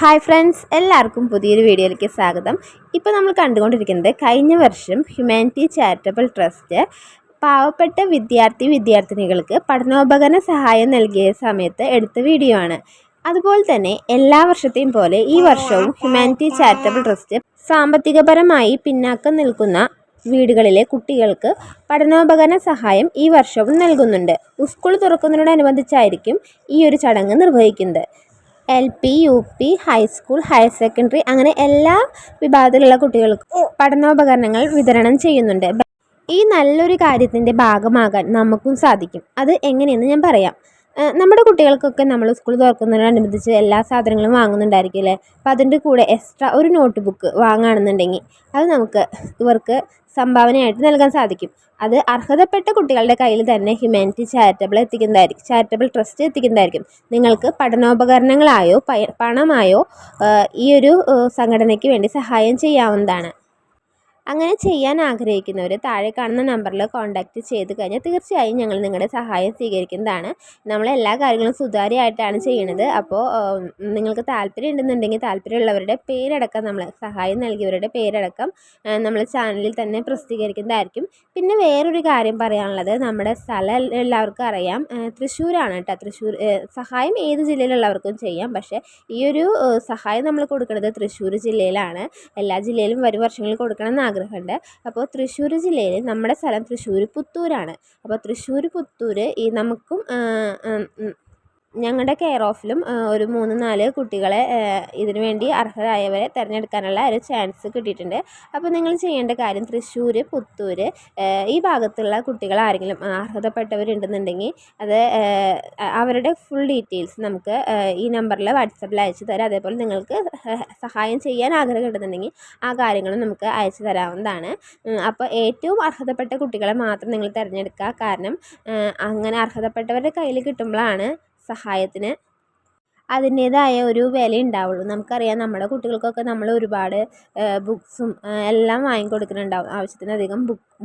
Hi friends, എല്ലാവർക്കും പുതിയൊരു വീഡിയോയിലേക്ക് സ്വാഗതം. ഇപ്പോൾ നമ്മൾ കണ്ടുകൊണ്ടിരിക്കുന്നത് കഴിഞ്ഞ വർഷം ഹ്യൂമാനിറ്റി ചാരിറ്റബിൾ ട്രസ്റ്റ് പാവപ്പെട്ട വിദ്യാർത്ഥിനികൾക്ക് പഠനോപകരണ സഹായം നൽകിയ സമയത്ത് എടുത്ത വീഡിയോ ആണ്. അതുപോലെ തന്നെ എല്ലാ വർഷത്തെയും പോലെ ഈ വർഷവും ഹ്യൂമാനിറ്റി ചാരിറ്റബിൾ ട്രസ്റ്റ് സാമ്പത്തികപരമായി പിന്നാക്കം നിൽക്കുന്ന വീടുകളിലെ കുട്ടികൾക്ക് പഠനോപകരണ സഹായം ഈ വർഷവും നൽകുന്നുണ്ട്. സ്കൂൾ തുറക്കുന്നതിനോടനുബന്ധിച്ചായിരിക്കും ഈ ഒരു ചടങ്ങ് നിർവഹിക്കുന്നത്. LP, UP, high school, higher secondary അങ്ങനെ എല്ലാ വിഭാഗത്തിലുള്ള കുട്ടികൾക്കും പഠനോപകരണങ്ങൾ വിതരണം ചെയ്യുന്നുണ്ട്. ഈ നല്ലൊരു കാര്യത്തിൻ്റെ ഭാഗമാകാൻ നമുക്കും സാധിക്കും. അത് എങ്ങനെയെന്ന് ഞാൻ പറയാം. നമ്മുടെ കുട്ടികൾക്കൊക്കെ നമ്മൾ സ്കൂൾ തുറക്കുന്നതിനോടനുബന്ധിച്ച് എല്ലാ സാധനങ്ങളും വാങ്ങുന്നുണ്ടായിരിക്കും അല്ലേ. അപ്പോൾ അതിൻ്റെ കൂടെ എക്സ്ട്രാ ഒരു നോട്ട് ബുക്ക് വാങ്ങുകയാണെന്നുണ്ടെങ്കിൽ അത് നമുക്ക് ഇവർക്ക് സംഭാവനയായിട്ട് നൽകാൻ സാധിക്കും. അത് അർഹതപ്പെട്ട കുട്ടികളുടെ കയ്യിൽ തന്നെ ഹ്യൂമാനിറ്റി ചാരിറ്റബിൾ ട്രസ്റ്റ് എത്തിക്കുന്നതായിരിക്കും. നിങ്ങൾക്ക് പഠനോപകരണങ്ങളായോ പണമായോ ഈ ഒരു സംഘടനയ്ക്ക് വേണ്ടി സഹായം ചെയ്യാവുന്നതാണ്. അങ്ങനെ ചെയ്യാൻ ആഗ്രഹിക്കുന്നവർ താഴെ കാണുന്ന നമ്പറിൽ കോൺടാക്റ്റ് ചെയ്ത് കഴിഞ്ഞാൽ തീർച്ചയായും ഞങ്ങൾ നിങ്ങളുടെ സഹായം സ്വീകരിക്കുന്നതാണ്. നമ്മളെല്ലാ കാര്യങ്ങളും സുതാര്യമായിട്ടാണ് ചെയ്യുന്നത്. അപ്പോൾ നിങ്ങൾക്ക് താല്പര്യം ഉണ്ടെന്നുണ്ടെങ്കിൽ താല്പര്യമുള്ളവരുടെ പേരടക്കം നമ്മൾ സഹായം നൽകിയവരുടെ പേരടക്കം നമ്മൾ ചാനലിൽ തന്നെ പ്രസിദ്ധീകരിക്കുന്നതായിരിക്കും. പിന്നെ വേറൊരു കാര്യം പറയാനുള്ളത്, നമ്മുടെ സ്ഥലം എല്ലാവർക്കും അറിയാം, തൃശ്ശൂരാണ് കേട്ടോ. തൃശ്ശൂർ സഹായം ഏത് ജില്ലയിലുള്ളവർക്കും ചെയ്യാം. പക്ഷേ ഈ ഒരു സഹായം നമ്മൾ കൊടുക്കുന്നത് തൃശ്ശൂർ ജില്ലയിലാണ്. എല്ലാ ജില്ലയിലും വരും വർഷങ്ങളിൽ കൊടുക്കണം ആഗ്രഹമുണ്ട്. അപ്പോൾ തൃശ്ശൂർ ജില്ലയിൽ നമ്മുടെ സ്ഥലം തൃശ്ശൂർ പുത്തൂരാണ്. അപ്പോൾ തൃശ്ശൂർ പുത്തൂർ ഈ നമുക്കും ഞങ്ങളുടെ കെയർ ഓഫിലും ഒരു 3-4 കുട്ടികളെ ഇതിനു വേണ്ടി അർഹരായവരെ തിരഞ്ഞെടുക്കാനുള്ള ഒരു ചാൻസ് കിട്ടിയിട്ടുണ്ട്. അപ്പോൾ നിങ്ങൾ ചെയ്യേണ്ട കാര്യം തൃശ്ശൂർ പുത്തൂർ ഈ ഭാഗത്തുള്ള കുട്ടികൾ ആരെങ്കിലും അർഹതപ്പെട്ടവരുണ്ടെന്നുണ്ടെങ്കിൽ അത് അവരുടെ ഫുൾ ഡീറ്റെയിൽസ് നമുക്ക് ഈ നമ്പറിൽ വാട്സപ്പിൽ അയച്ചു തരാം. അതേപോലെ നിങ്ങൾക്ക് സഹായം ചെയ്യാൻ ആഗ്രഹമുണ്ടെന്നുണ്ടെങ്കിൽ ആ കാര്യങ്ങളും നമുക്ക് അയച്ചു തരാവുന്നതാണ്. അപ്പോൾ ഏറ്റവും അർഹതപ്പെട്ട കുട്ടികളെ മാത്രം നിങ്ങൾ തിരഞ്ഞെടുക്കുക. കാരണം അങ്ങനെ അർഹതപ്പെട്ടവരുടെ കയ്യിൽ കിട്ടുമ്പോഴാണ് സഹായത്തിന് അതിൻ്റേതായ ഒരു വില ഉണ്ടാവുള്ളൂ. നമുക്കറിയാം, നമ്മുടെ കുട്ടികൾക്കൊക്കെ നമ്മൾ ഒരുപാട് ബുക്സും എല്ലാം വാങ്ങിക്കൊടുക്കുന്നുണ്ടാവും. ആവശ്യത്തിനധികം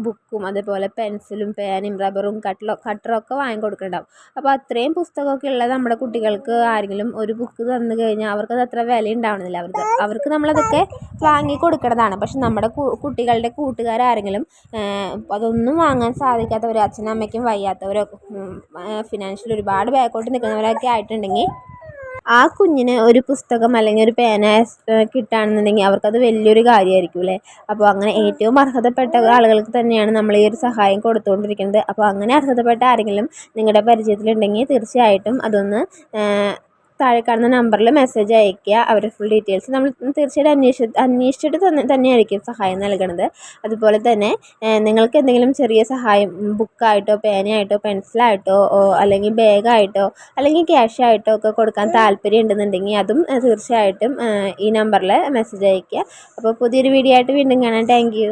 ബുക്കും അതേപോലെ പെൻസിലും പേനയും റബ്ബറും കട്ടറൊക്കെ വാങ്ങിക്കൊടുക്കുന്നുണ്ടാവും. അപ്പോൾ അത്രയും പുസ്തകമൊക്കെ ഉള്ളത് നമ്മുടെ കുട്ടികൾക്ക് ആരെങ്കിലും ഒരു ബുക്ക് തന്നു കഴിഞ്ഞാൽ അവർക്കത് അത്ര വില ഉണ്ടാവണമെന്നില്ല. അവർക്ക് നമ്മളതൊക്കെ വാങ്ങിക്കൊടുക്കേണ്ടതാണ്. പക്ഷെ നമ്മുടെ കുട്ടികളുടെ കൂട്ടുകാരാരെങ്കിലും അതൊന്നും വാങ്ങാൻ സാധിക്കാത്തവർ, അച്ഛനും അമ്മയ്ക്കും വയ്യാത്തവരോ ഫിനാൻഷ്യൽ ഒരുപാട് ബാക്കോട്ട് നിൽക്കുന്നവരൊക്കെ ആയിട്ടുണ്ടെങ്കിൽ ആ കുഞ്ഞിന് ഒരു പുസ്തകം അല്ലെങ്കിൽ ഒരു പേന കിട്ടുകയാണെന്നുണ്ടെങ്കിൽ അവർക്കത് വലിയൊരു കാര്യമായിരിക്കും അല്ലേ. അപ്പോൾ അങ്ങനെ ഏറ്റവും അർഹതപ്പെട്ട ആളുകൾക്ക് തന്നെയാണ് നമ്മൾ ഈ ഒരു സഹായം കൊടുത്തുകൊണ്ടിരിക്കുന്നത്. അപ്പോൾ അങ്ങനെ അർഹതപ്പെട്ട ആരെങ്കിലും നിങ്ങളുടെ പരിചയത്തിലുണ്ടെങ്കിൽ തീർച്ചയായിട്ടും അതൊന്ന് താഴെ കാണുന്ന നമ്പറിൽ മെസ്സേജ് അയയ്ക്കുക. അവരുടെ ഫുൾ ഡീറ്റെയിൽസ് നമ്മൾ തീർച്ചയായിട്ടും അന്വേഷിച്ചിട്ട് തന്നെയായിരിക്കും സഹായം നൽകുന്നത്. അതുപോലെ തന്നെ നിങ്ങൾക്ക് എന്തെങ്കിലും ചെറിയ സഹായം ബുക്കായിട്ടോ പേനയായിട്ടോ പെൻസിലായിട്ടോ അല്ലെങ്കിൽ ബാഗായിട്ടോ അല്ലെങ്കിൽ ക്യാഷായിട്ടോ ഒക്കെ കൊടുക്കാൻ താല്പര്യം ഉണ്ടെന്നുണ്ടെങ്കിൽ അതും തീർച്ചയായിട്ടും ഈ നമ്പറിൽ മെസ്സേജ് അയയ്ക്കുക. അപ്പോൾ പുതിയൊരു വീഡിയോ ആയിട്ട് വീണ്ടും കാണാം. Thank you.